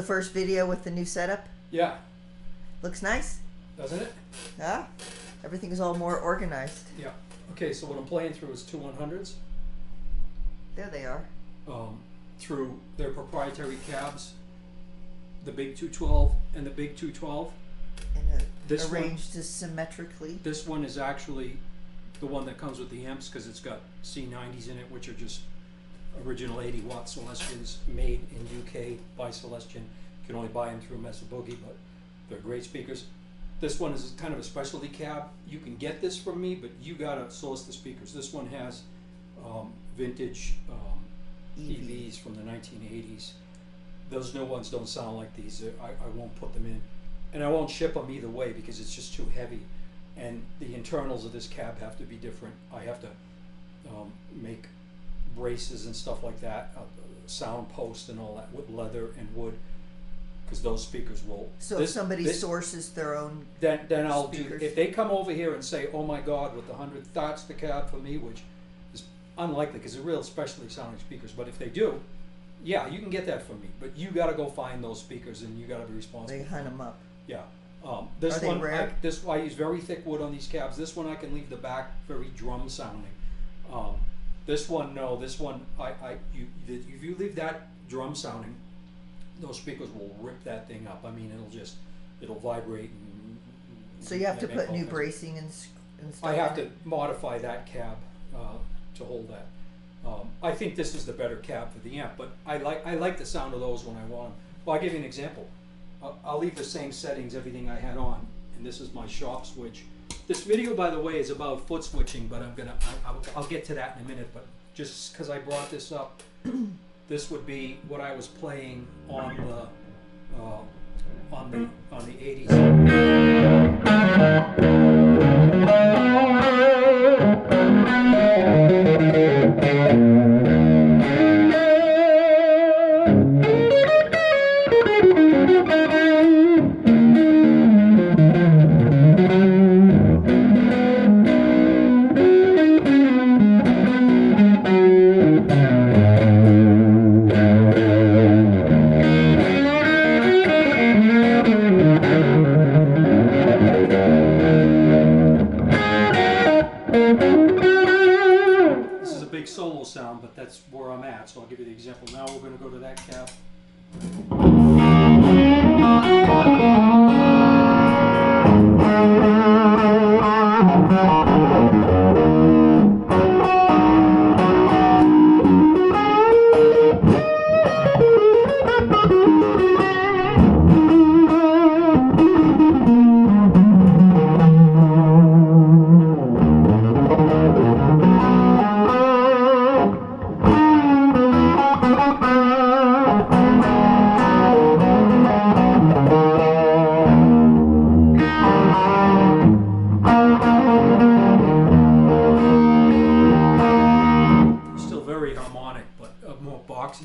first video with the new setup? Yeah. Looks nice. Doesn't it? Yeah. Everything is all more organized. Yeah. Okay, so what I'm playing through is two 100s. There they are. Through their proprietary cabs, the big 212 and the big 212. And This arranged symmetrically. This one is actually the one that comes with the amps because it's got C90s in it, which are just original 80-watt Celestians made in UK by Celestian. You can only buy them through Mesa Boogie, but they're great speakers. This one is kind of a specialty cab. You can get this from me, but you gotta source the speakers. This one has vintage EVs from the 1980s. Those new ones don't sound like these. I won't put them in. And I won't ship them either way because it's just too heavy. And the internals of this cab have to be different. I have to make braces and stuff like that, sound post and all that with leather and wood, because those speakers will. So if somebody sources their own then I'll speakers. do. If they come over here and say, "Oh my God," with the 100, that's the cab for me, which is unlikely because they're real specialty sounding speakers. But if they do, yeah, you can get that from me. But you got to go find those speakers and you got to be responsible. They hunt them up. Yeah. Are This they one, rare? I use very thick wood on these cabs. This one I can leave the back very drum sounding. This one, no. This one, if you leave that drum sounding, those speakers will rip that thing up. I mean, it'll vibrate. So you have to make put all new kinds of- bracing and stuff. I have to modify that cab to hold that. I think this is the better cab for the amp, but I like the sound of those when I want them. Well, I'll give you an example. I'll leave the same settings, everything I had on, and this is my shop switch. This video, by the way, is about foot switching, but I'll get to that in a minute. But just because I brought this up, this would be what I was playing on the 80s. Solo sound, but that's where I'm at, so I'll give you the example. Now we're going to go to that cab.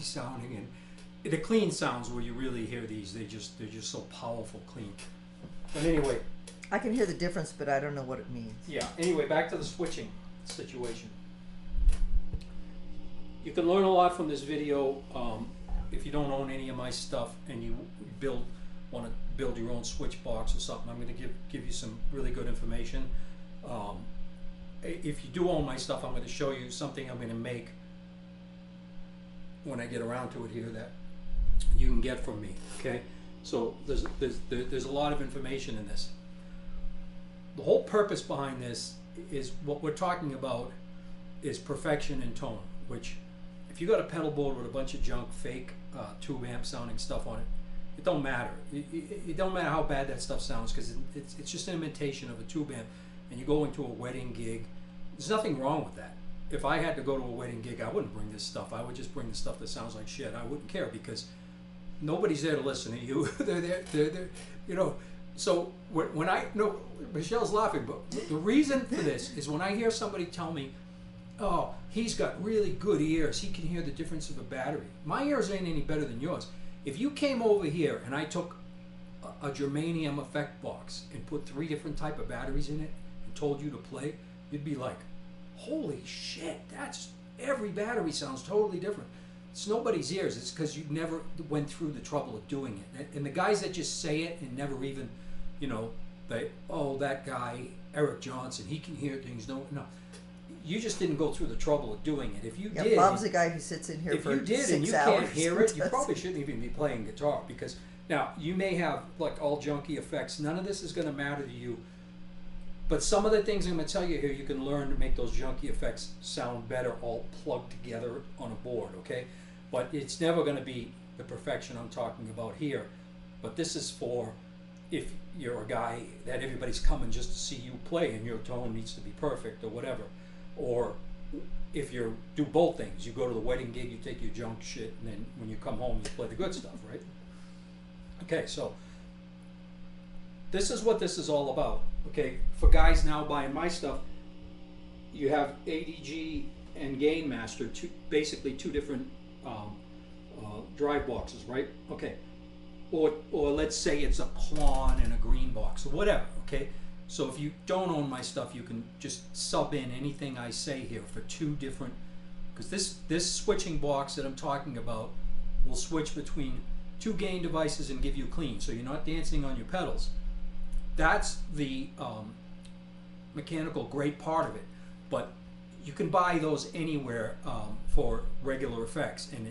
Sounding, and the clean sounds where you really hear these, they're just so powerful clean. But anyway, I can hear the difference, but I don't know what it means. Yeah, anyway, back to the switching situation. You can learn a lot from this video if you don't own any of my stuff and you want to build your own switch box or something. I'm going to give you some really good information. If you do own my stuff, I'm going to show you something I'm going to make when I get around to it here that you can get from me. Okay, so there's a lot of information in this. The whole purpose behind this is what we're talking about is perfection in tone, which if you got a pedal board with a bunch of junk, fake tube amp sounding stuff on it, it don't matter. It don't matter how bad that stuff sounds, because it's just an imitation of a tube amp. And you go into a wedding gig, there's nothing wrong with that. If I had to go to a wedding gig, I wouldn't bring this stuff. I would just bring the stuff that sounds like shit. I wouldn't care, because nobody's there to listen to you. They're there, you know. So when Michelle's laughing, but the reason for this is when I hear somebody tell me, oh, he's got really good ears, he can hear the difference of a battery. My ears ain't any better than yours. If you came over here and I took a germanium effect box and put 3 different type of batteries in it and told you to play, you'd be like, holy shit, every battery sounds totally different. it's nobody's ears. It's because you never went through the trouble of doing it. And the guys that just say it and never even, you know, that guy Eric Johnson, he can hear things. No, you just didn't go through the trouble of doing it. If you did, Bob's the guy who sits in here if for you did 6 and you hours. can't hear it, you probably shouldn't even be playing guitar, because now you may have like all junky effects. None of this is going to matter to you. But some of the things I'm going to tell you here, you can learn to make those junky effects sound better all plugged together on a board, okay? But it's never going to be the perfection I'm talking about here. But this is for if you're a guy that everybody's coming just to see you play and your tone needs to be perfect or whatever. Or if you do both things, you go to the wedding gig, you take your junk shit, and then when you come home, you play the good stuff, right? Okay, so this is what this is all about. Okay, for guys now buying my stuff, you have ADG and Gain Master, basically two different drive boxes, right? Okay, or let's say it's a Plon and a green box, or whatever. Okay, so if you don't own my stuff, you can just sub in anything I say here for two different, because this switching box that I'm talking about will switch between two gain devices and give you clean, so you're not dancing on your pedals. That's the mechanical great part of it, but you can buy those anywhere for regular effects, and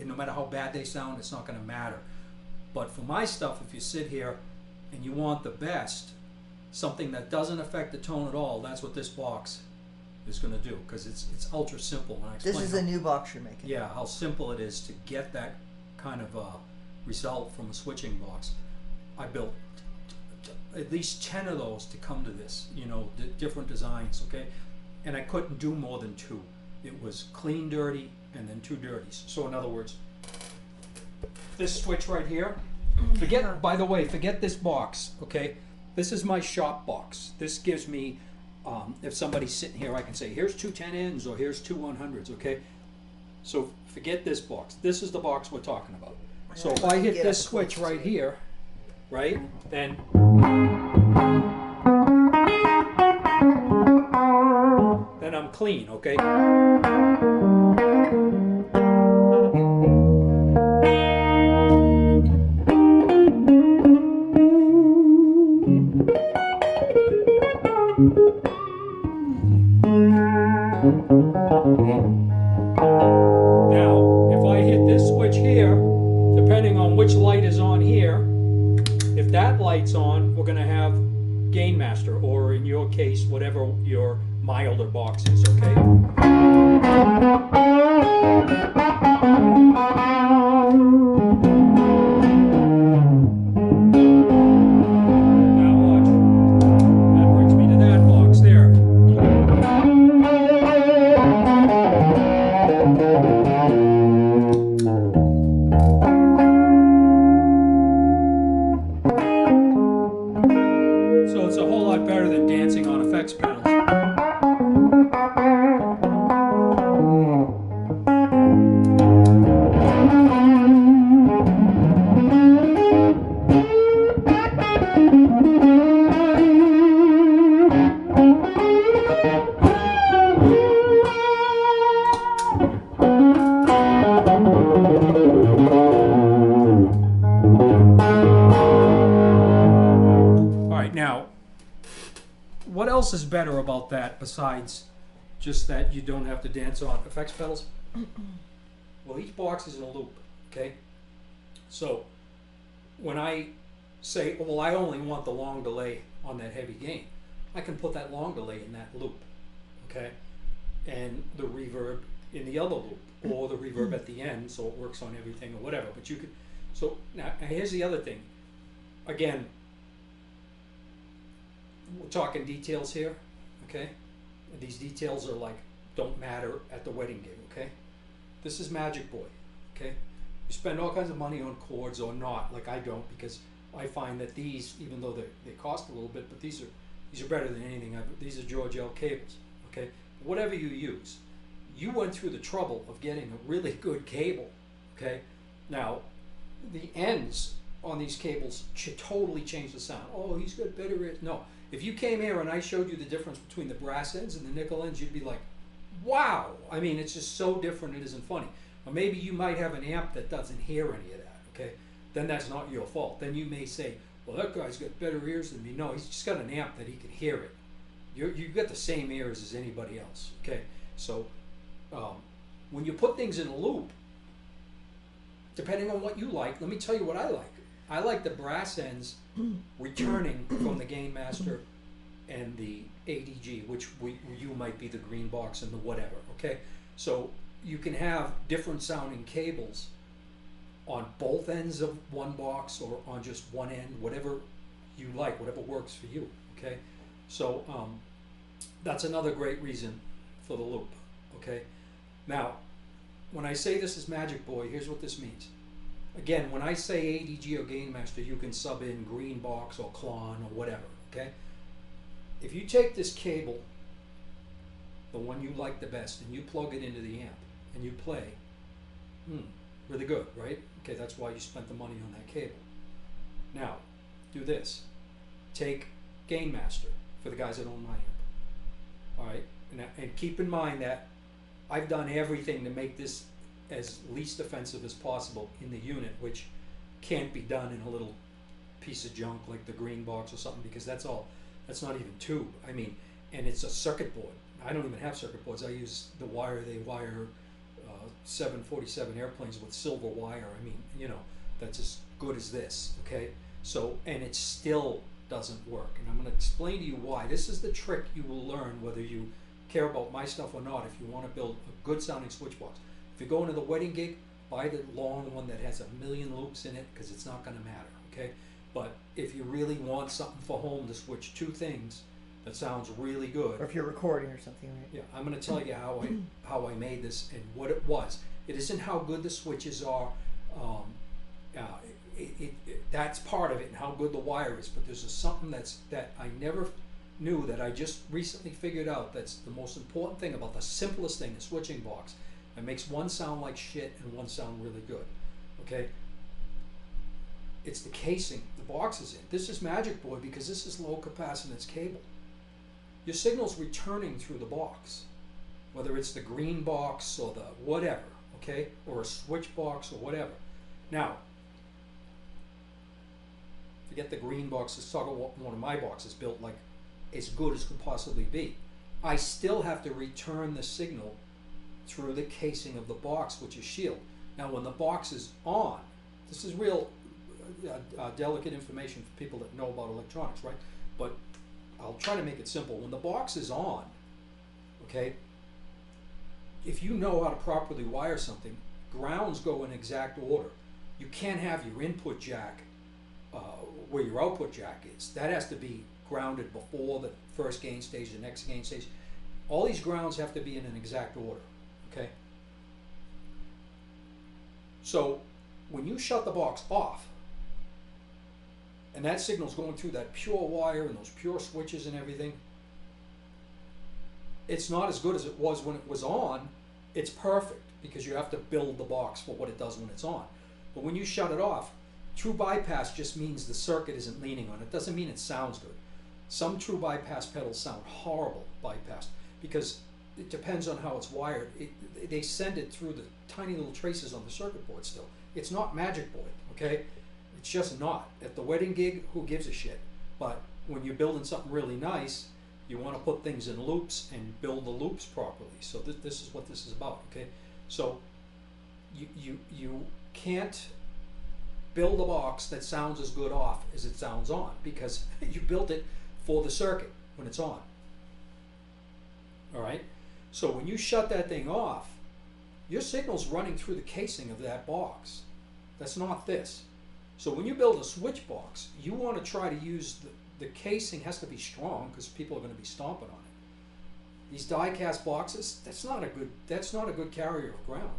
no matter how bad they sound, it's not going to matter. But for my stuff, if you sit here and you want the best, something that doesn't affect the tone at all, that's what this box is going to do, because it's ultra simple. And I explain This is a new box you're making. Yeah, how simple it is to get that kind of result from a switching box. I built at least 10 of those to come to this, you know, different designs, okay? And I couldn't do more than two. It was clean, dirty, and then two dirties. So in other words, this switch right here, by the way, forget this box, okay? This is my shop box. This gives me, if somebody's sitting here, I can say, here's two 10Ns or here's two 100s, okay? So forget this box. This is the box we're talking about. So if I hit this switch right here, right, then I'm clean, okay? Now, if I hit this switch here, depending on which light is on here, if that light's on, we're going to have Gain Master, or in your case, whatever your milder box is, okay? Now watch. That brings me to that box there. So it's a whole lot better than dancing on effects pedals. Now, what else is better about that besides just that you don't have to dance on effects pedals? Well, each box is in a loop, okay? So when I say, well, I only want the long delay on that heavy gain, I can put that long delay in that loop, okay? And the reverb in the other loop, or the reverb at the end, so it works on everything or whatever. But you could, so now here's the other thing. Again, we're talking details here, okay? And these details are like, don't matter at the wedding gig, okay? This is Magic Boy, okay? You spend all kinds of money on chords or not, like I don't, because I find that these, even though they cost a little bit, but these are better than anything. These are George L cables, okay? Whatever you use, you went through the trouble of getting a really good cable, okay? Now, the ends on these cables should totally change the sound. Oh, he's got better. No, if you came here and I showed you the difference between the brass ends and the nickel ends, you'd be like, wow. I mean, it's just so different, it isn't funny. Or maybe you might have an amp that doesn't hear any of that, okay? Then that's not your fault. Then you may say, well, that guy's got better ears than me. No, he's just got an amp that he can hear it. You've got the same ears as anybody else, okay? So when you put things in a loop, depending on what you like, let me tell you what I like. I like the brass ends returning from the Gain Master and the ADG, which you might be the green box and the whatever, okay? So you can have different sounding cables on both ends of one box or on just one end, whatever you like, whatever works for you, okay? So that's another great reason for the loop, okay? Now, when I say this is Magic Boy, here's what this means. Again, when I say ADG or Gain Master, you can sub in green box or Klon or whatever, okay? If you take this cable, the one you like the best, and you plug it into the amp and you play, really good, right? Okay, that's why you spent the money on that cable. Now, do this. Take Gain Master for the guys that own my amp. All right, and keep in mind that I've done everything to make this as least offensive as possible in the unit, which can't be done in a little piece of junk like the green box or something, because that's not even tube. I mean, and it's a circuit board. I don't even have circuit boards. I use the wire they wire 747 airplanes with silver wire. I mean, you know, that's as good as this, okay? So, and it still doesn't work. And I'm going to explain to you why. This is the trick you will learn whether you care about my stuff or not if you want to build a good sounding switch box. If you're going to the wedding gig, buy the long one that has 1,000,000 loops in it, because it's not going to matter, okay? But if you really want something for home to switch two things that sounds really good. Or if you're recording or something, right? Yeah, I'm going to tell you how I made this and what it was. It isn't how good the switches are. That's part of it, and how good the wire is. But there's something that I never knew, that I just recently figured out. That's the most important thing about the simplest thing, the switching box. It makes one sound like shit and one sound really good. Okay. It's the casing the box is in. This is Magic Boy because this is low capacitance cable. Your signal's returning through the box, whether it's the green box or the whatever, okay, or a switch box or whatever. Now, forget the green box. Let's talk about one of my boxes built like as good as could possibly be. I still have to return the signal through the casing of the box, which is shield. Now, when the box is on, this is real delicate information for people that know about electronics, right? But I'll try to make it simple. When the box is on, okay, if you know how to properly wire something, grounds go in exact order. You can't have your input jack where your output jack is. That has to be grounded before the first gain stage, the next gain stage. All these grounds have to be in an exact order, okay? So when you shut the box off, and that signal's going through that pure wire and those pure switches and everything, it's not as good as it was when it was on. It's perfect because you have to build the box for what it does when it's on. But when you shut it off, true bypass just means the circuit isn't leaning on it. It doesn't mean it sounds good. Some true bypass pedals sound horrible bypassed because it depends on how it's wired. They send it through the tiny little traces on the circuit board still. It's not Magic Boy, okay? It's just not. At the wedding gig, who gives a shit? But when you're building something really nice, you want to put things in loops and build the loops properly. So this is what this is about, okay? So you can't build a box that sounds as good off as it sounds on because you built it for the circuit when it's on. All right? So when you shut that thing off, your signal's running through the casing of that box. That's not this. So when you build a switch box, you want to try to use the casing has to be strong because people are going to be stomping on it. These die-cast boxes, that's not a good carrier of ground.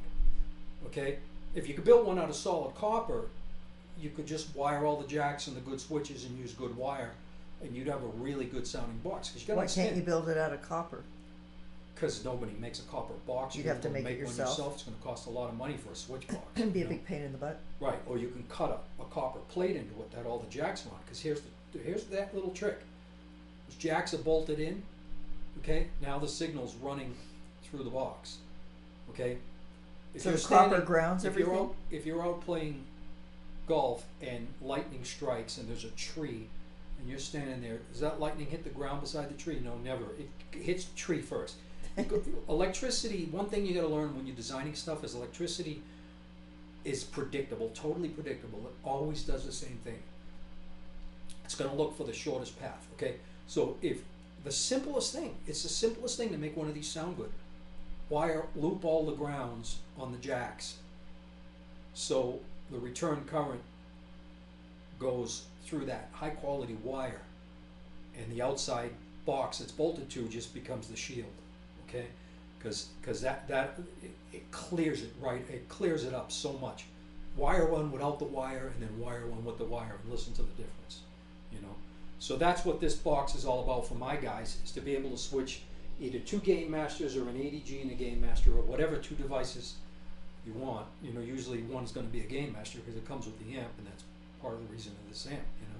Okay? If you could build one out of solid copper, you could just wire all the jacks and the good switches and use good wire, and you'd have a really good sounding box. Why can't you build it out of copper? Because nobody makes a copper box. You'd have to make it yourself. It's going to cost a lot of money for a switch box. It'd be a big pain in the butt. Right, or you can cut a copper plate into it that all the jacks run. Because here's that little trick. Those jacks are bolted in. Okay, now the signal's running through the box. Okay, So the copper grounds if you're everything? if you're out playing golf and lightning strikes and there's a tree and you're standing there, does that lightning hit the ground beside the tree? No, never. It hits the tree first. Electricity, one thing you got to learn when you're designing stuff is electricity is predictable, totally predictable. It always does the same thing. It's going to look for the shortest path, okay? So if the simplest thing, it's the simplest thing to make one of these sound good. Loop all the grounds on the jacks so the return current goes through that high quality wire, and the outside box it's bolted to just becomes the shield, okay? Because it clears it, right? It clears it up so much. Wire one without the wire, and then wire one with the wire, and listen to the difference, you know? So that's what this box is all about for my guys, is to be able to switch either two Game Masters or an ADG and a Game Master, or whatever two devices you want. You know, usually one's going to be a Game Master because it comes with the amp, and that's part of the reason of this amp, you know.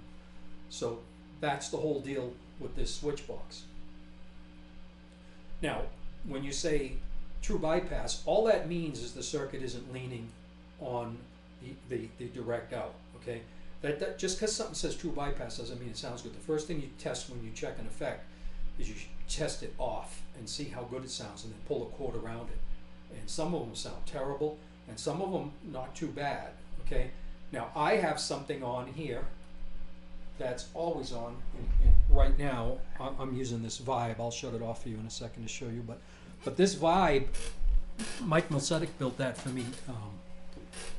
So that's the whole deal with this switch box. Now, when you say true bypass, all that means is the circuit isn't leaning on the direct out, okay? That just because something says true bypass doesn't mean it sounds good. The first thing you test when you check an effect is you test it off and see how good it sounds, and then pull a cord around it. And some of them sound terrible, and some of them not too bad, okay? Now, I have something on here that's always on, and right now I'm using this Vibe. I'll shut it off for you in a second to show you, but this Vibe, Mike Milcetic built that for me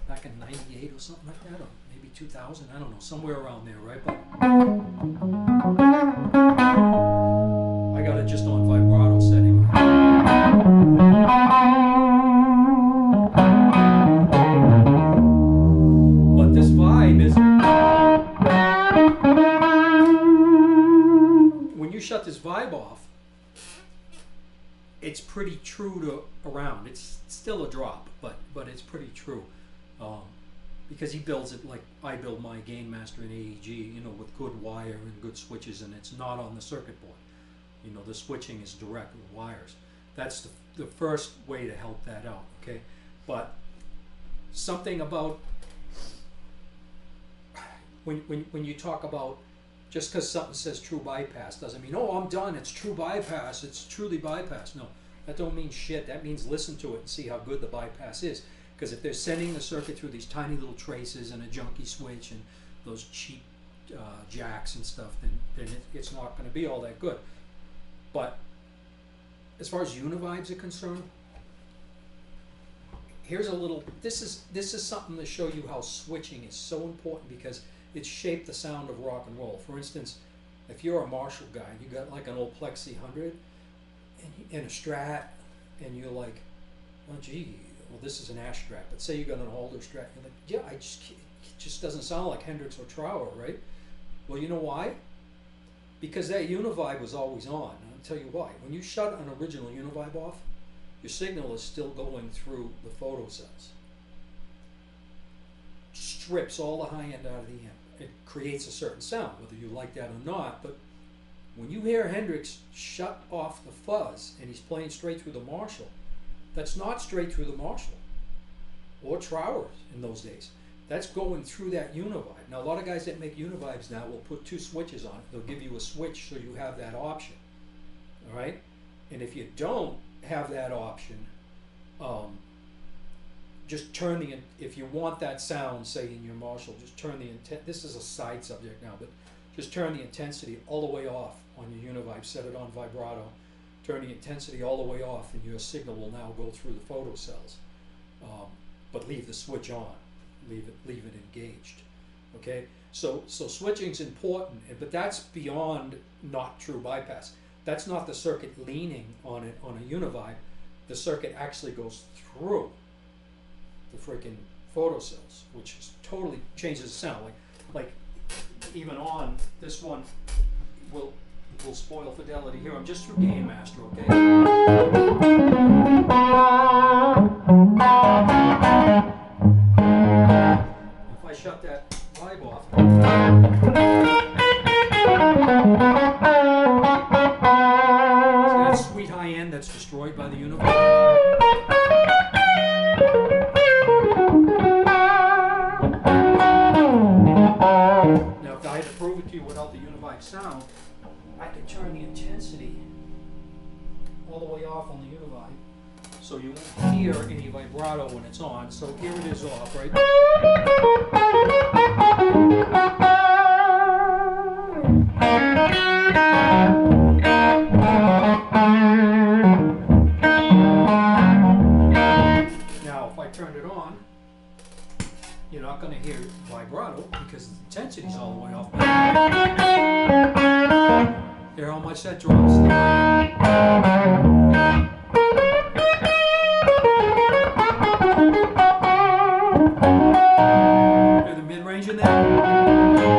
back in '98 or something like that, or maybe 2000, I don't know, somewhere around there, right? But I got it just on vibrato setting. But this Vibe is, when you shut this Vibe off, it's pretty true to around. It's still a drop, but it's pretty true. Because he builds it like I build my Game Master in AEG, you know, with good wire and good switches, and it's not on the circuit board. You know, the switching is direct with wires. That's the first way to help that out, okay? But something about when you talk about, just because something says true bypass doesn't mean, oh, I'm done, it's true bypass, it's truly bypass. No, that don't mean shit. That means listen to it and see how good the bypass is. Because if they're sending the circuit through these tiny little traces and a junky switch and those cheap jacks and stuff, then it's not going to be all that good. But as far as univibes are concerned, here's a little, this is something to show you how switching is so important, because it's shaped the sound of rock and roll. For instance, if you're a Marshall guy, you got like an old Plexi 100 and a Strat, and you're like, well, gee, well, this is an Ash Strat, but say you got an older Strat, you're like, yeah, it just doesn't sound like Hendrix or Trower, right? Well, you know why? Because that univibe was always on. And I'll tell you why. When you shut an original univibe off, your signal is still going through the photocells. Strips all the high end out of the amp. It creates a certain sound, whether you like that or not. But when you hear Hendrix shut off the fuzz and he's playing straight through the Marshall, that's not straight through the Marshall or Trower in those days. That's going through that univibe. Now, a lot of guys that make univibes now will put two switches on it. They'll give you a switch so you have that option. All right? And if you don't have that option, just turn the, if you want that sound, say in your Marshall, just turn the, this is a side subject now, but just turn the intensity all the way off on your univibe, set it on vibrato, turn the intensity all the way off, and your signal will now go through the photocells. But leave the switch on, leave it engaged. Okay, so switching's important, but that's beyond not true bypass. That's not the circuit leaning on it on a univibe. The circuit actually goes through the freaking photocells, which is totally changes the sound. Like even on this one will spoil fidelity here. I'm just through Game Master, okay? If I shut that vibe off, see that sweet high end that's destroyed by the univibe? sound, I can turn the intensity all the way off on the Univibe, so you won't hear any vibrato when it's on. So here it is off, right? Now, if I turned it on, you're not going to hear vibrato because the intensity's all the way off. Hear how much that drops? Hear the mid-range in there?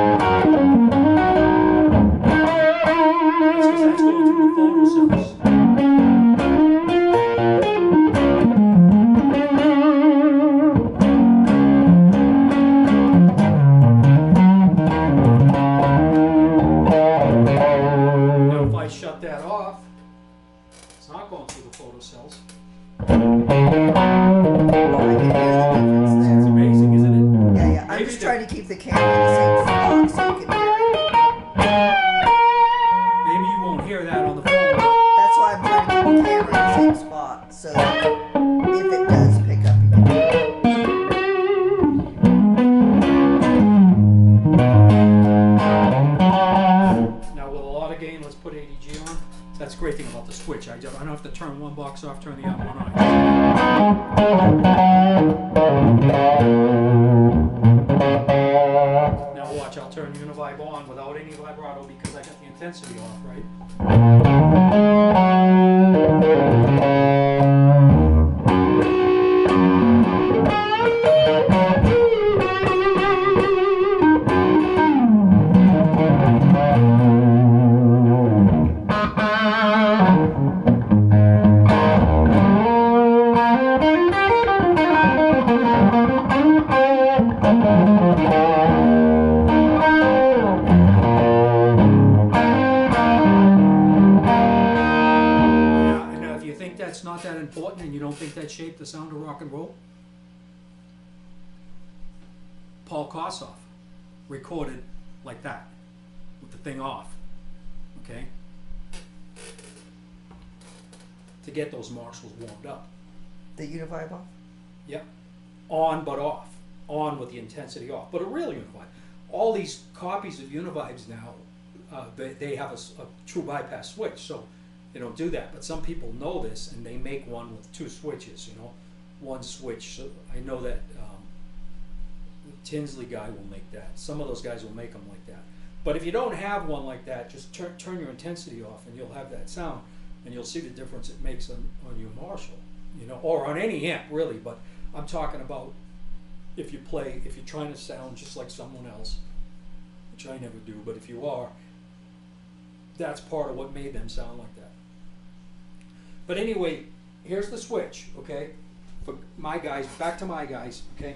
That's because that's going through the photo cells. Now if I shut that off, it's not going through the photo cells. I can hear the difference It's there. amazing, isn't it? Yeah, yeah. I'm Maybe just the- trying to keep the camera in the same spot so you can hear it. Maybe you won't hear that on the phone. That's why I'm trying to keep the camera in the same spot so that if it does pick up, you can hear it. Now with a lot of gain, let's put ADG on. That's the great thing about the switch. I don't have to turn one box off, turn the other one on. Now watch, I'll turn Univibe on without any vibrato because I got the intensity off, right? And if you think that's not that important and you don't think that shaped the sound of rock and roll, Paul Kossoff recorded like that with the thing off, okay? To get those Marshalls warmed up. The Univibe off? Yep. On but off. On with the intensity off. But a real Univibe. All these copies of Univibes now, they have a true bypass switch, so they don't do that. But some people know this, and they make one with two switches, you know, one switch. So I know that the Tinsley guy will make that. Some of those guys will make them like that. But if you don't have one like that, just turn your intensity off, and you'll have that sound, and you'll see the difference it makes on your Marshall, you know, or on any amp really. But I'm talking about if you're trying to sound just like someone else, which I never do, but if you are, that's part of what made them sound like that. But anyway, here's the switch, okay? For my guys, back to my guys, okay?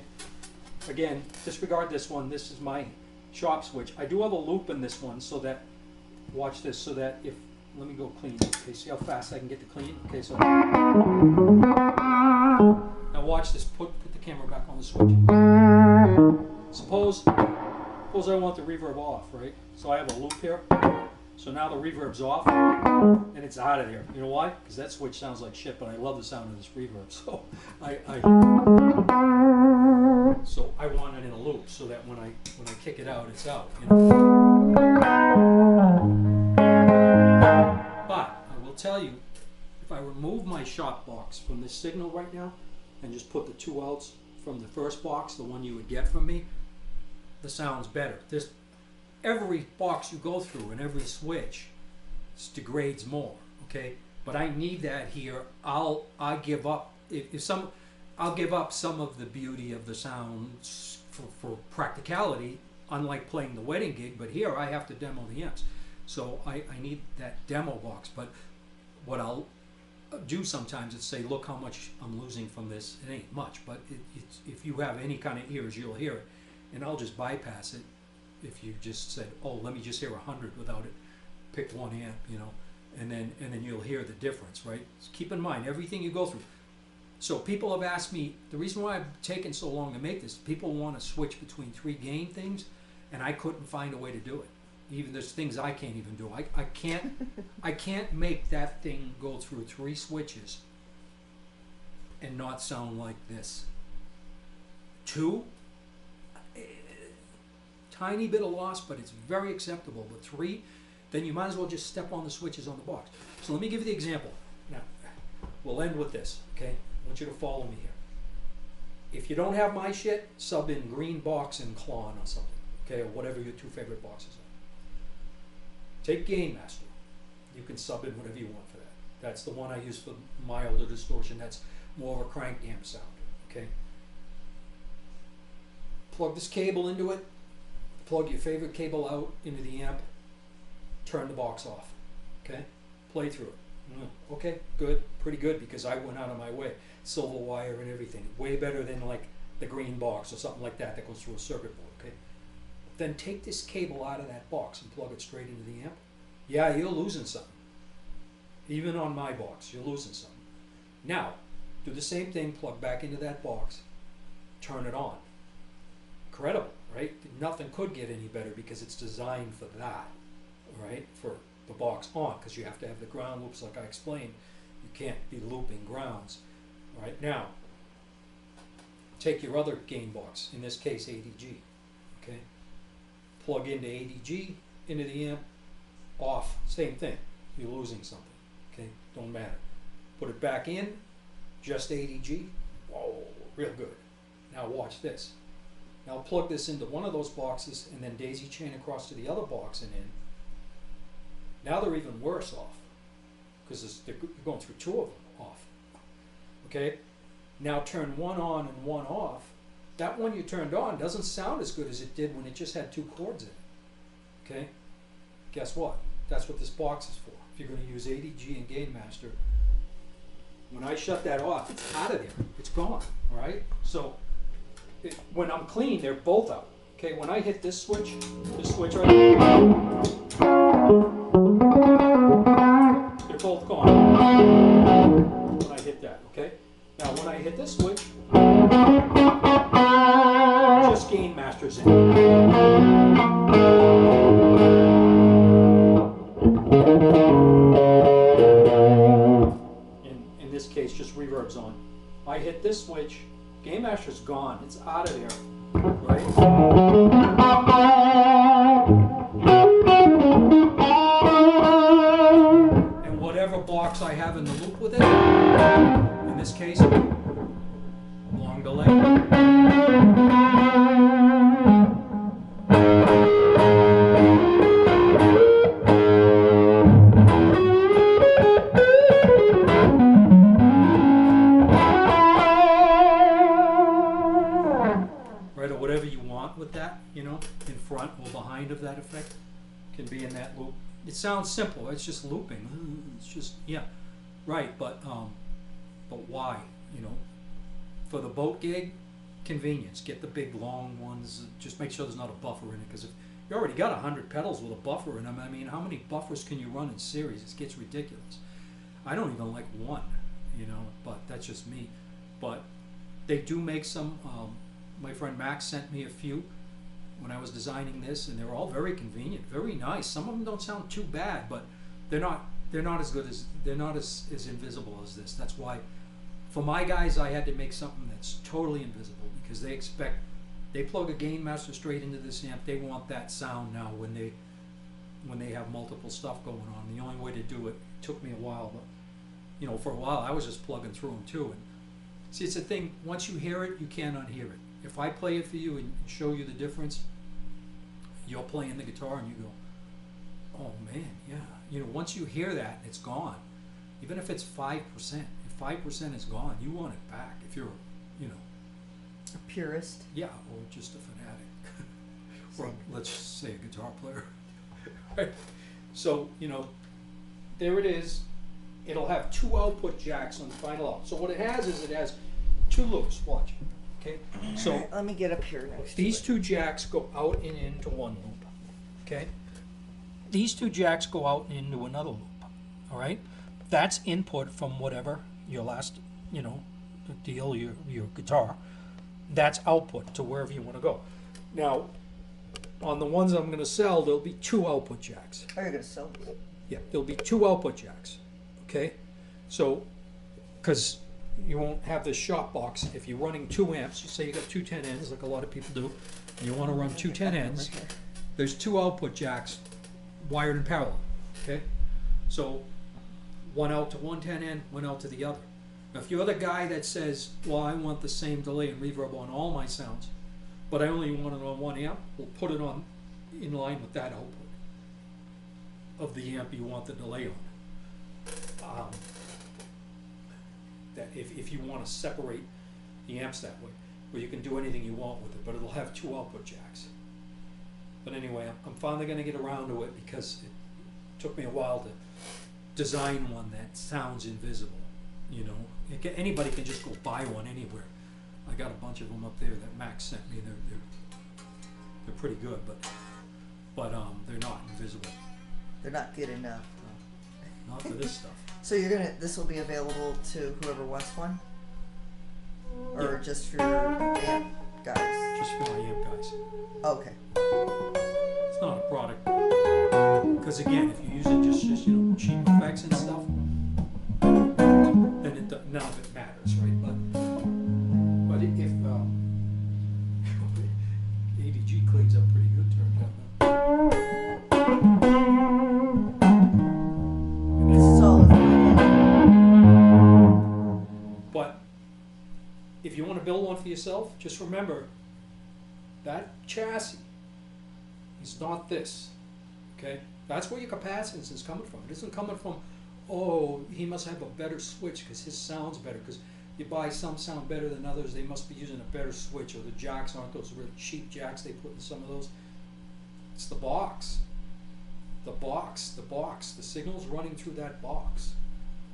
Again, disregard this one. This is my shop switch. I do have a loop in this one so that, watch this, so that if, let me go clean. Okay, see how fast I can get to clean? Okay, so. Now watch this, put the camera back on the switch. Suppose I want the reverb off, right? So I have a loop here. So now the reverb's off and it's out of there. You know why? Because that switch sounds like shit, but I love the sound of this reverb. So I want it in a loop so that when I kick it out, it's out. You know? But I will tell you, if I remove my shop box from this signal right now and just put the two outs from the first box, the one you would get from me, the sound's better. Every box you go through and every switch degrades more, okay? But I need that here. I'll give up I'll give up some of the beauty of the sounds for practicality, unlike playing the wedding gig. But here I have to demo the amps, so I need that demo box. But what I'll do sometimes is say, look how much I'm losing from this. It ain't much, but if you have any kind of ears, you'll hear it, and I'll just bypass it. If you just said, oh, let me just hear 100 without it, pick one amp, you know, and then you'll hear the difference, right? So keep in mind everything you go through. So people have asked me, the reason why I've taken so long to make this, people want to switch between three gain things, and I couldn't find a way to do it. Even there's things I can't even do. I can't make that thing go through 3 switches and not sound like this. 2, tiny bit of loss, but it's very acceptable. But 3, then you might as well just step on the switches on the box. So let me give you the example. Now, we'll end with this, okay? I want you to follow me here. If you don't have my shit, sub in Green Box and Klon or something, okay? Or whatever your 2 favorite boxes are. Take Gain Master. You can sub in whatever you want for that. That's the one I use for milder distortion. That's more of a crank amp sound, okay? Plug this cable into it. Plug your favorite cable out into the amp. Turn the box off, okay? Play through it. Okay, good, pretty good, because I went out of my way. Silver wire and everything. Way better than like the Green Box or something like that goes through a circuit board, okay? Then take this cable out of that box and plug it straight into the amp. Yeah, you're losing something. Even on my box, you're losing something. Now, do the same thing, plug back into that box, turn it on. Incredible, right? Nothing could get any better because it's designed for that, right? For the box on, because you have to have the ground loops like I explained. You can't be looping grounds. Right now, take your other gain box, in this case ADG, okay? Plug into ADG, into the amp, off, same thing. You're losing something, okay? Don't matter. Put it back in, just ADG, whoa, real good. Now watch this. Now plug this into one of those boxes and then daisy chain across to the other box and in. Now they're even worse off, because you're going through 2 of them off. Okay, now turn one on and one off. That one you turned on doesn't sound as good as it did when it just had 2 chords in it. Okay, guess what? That's what this box is for. If you're going to use ADG and Gain Master, when I shut that off, it's out of there. It's gone. All right. So when I'm clean, they're both out. Okay. When I hit this switch right here, they're both gone. When I hit that. Okay. Now when I hit this switch, just Gain Master's in. In this case, just reverb's on. I hit this switch, Gain Master's gone. It's out of there, right? And whatever box I have in the loop with it, in this case, long delay. Right, or whatever you want with that, you know, in front or behind of that effect can be in that loop. It sounds simple. It's just looping. It's just, yeah, right. But why? You know, for the boat gig, convenience. Get the big long ones. Just make sure there's not a buffer in it, because if you already got 100 pedals with a buffer in them, I mean, how many buffers can you run in series? It gets ridiculous. I don't even like one, you know, but that's just me. But they do make some. My friend Max sent me a few when I was designing this, and they're all very convenient, very nice. Some of them don't sound too bad, but they're not as good as, they're not as invisible as this. That's why for my guys I had to make something that's totally invisible, because they plug a Gain Master straight into this amp. They want that sound now when they have multiple stuff going on. The only way to do it took me a while, but you know, for a while I was just plugging through them too. And see, it's a thing, once you hear it, you can't unhear it. If I play it for you and show you the difference, you're playing the guitar and you go, oh man, yeah. You know, once you hear that, it's gone. Even if it's 5%, if 5% is gone, you want it back. If you're, you know, A purist. yeah, or just a fanatic, or let's say a guitar player. Right? So, you know, there it is. It'll have 2 output jacks on the final out. So what it has is it has 2 loops. Watch. Okay. So Alright, let me get up here next these to 2 jacks go out and into one loop. Okay. These 2 jacks go out and into another loop. All right. That's input from whatever your last, you know, deal, your guitar. That's output to wherever you want to go. Now, on the ones I'm gonna sell, there'll be 2 output jacks. Oh, you're gonna sell these? Yeah, there'll be 2 output jacks, okay? So, because you won't have this shop box, if you're running 2 amps, you say you got 2 10 ends, like a lot of people do, and you wanna run 2 10 ends, there's 2 output jacks wired in parallel, okay? So, one out to one 10 end, one out to the other. Now, if you're the guy that says, well, I want the same delay and reverb on all my sounds, but I only want it on 1 amp, we'll put it on in line with that output of the amp you want the delay on. That if you want to separate the amps that way, where you can do anything you want with it, but it'll have 2 output jacks. But anyway, I'm finally going to get around to it because it took me a while to design one that sounds invisible. You know, anybody can just go buy one anywhere. I got a bunch of them up there that Max sent me. They're pretty good, but they're not invisible. They're not good enough. Not for this stuff. So this will be available to whoever wants one? Or Yeah. just for your amp guys? Just for my amp guys. Okay. It's not a product. Because again, if you're using just you know, cheap effects and stuff, then none of it matters, right? But if ADG cleans up pretty good, turns out. And This is all of But if you want to build one for yourself, just remember that chassis is not this. Okay? That's where your capacitance is coming from. It isn't coming from, oh, he must have a better switch because his sound's better. Because you buy some sound better than others, they must be using a better switch, or the jacks aren't those really cheap jacks they put in some of those. It's the box. The box. The signal's running through that box.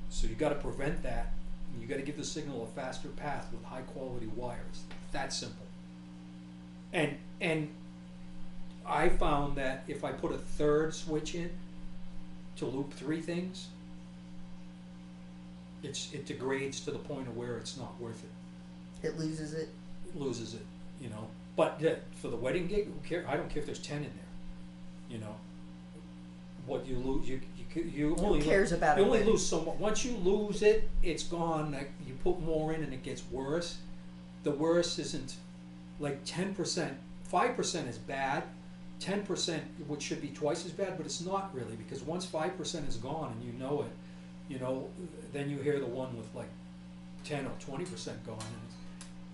So you got to prevent that. And you got to give the signal a faster path with high quality wires. That simple. And I found that if I put a third switch in to loop 3 things, it degrades to the point of where it's not worth it. It loses it? It loses it, you know. But for the wedding gig, who cares? I don't care if there's 10 in there, you know. What you lose, you only Who cares about you it? only lose so much. Once you lose it, it's gone. Like, you put more in and it gets worse. The worst isn't like 10%. 5% is bad. 10%, which should be twice as bad, but it's not really, because once 5% is gone and you know it, you know, then you hear the one with like 10 or 20% gone, and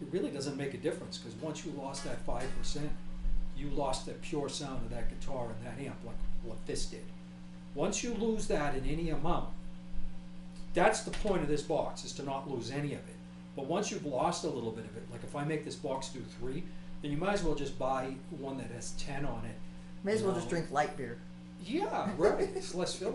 it really doesn't make a difference, because once you lost that 5%, you lost the pure sound of that guitar and that amp, like what this did. Once you lose that in any amount, that's the point of this box, is to not lose any of it. But once you've lost a little bit of it, like if I make this box do 3, then you might as well just buy one that has 10 on it. May as well just drink light beer. Yeah, right. It's less filling.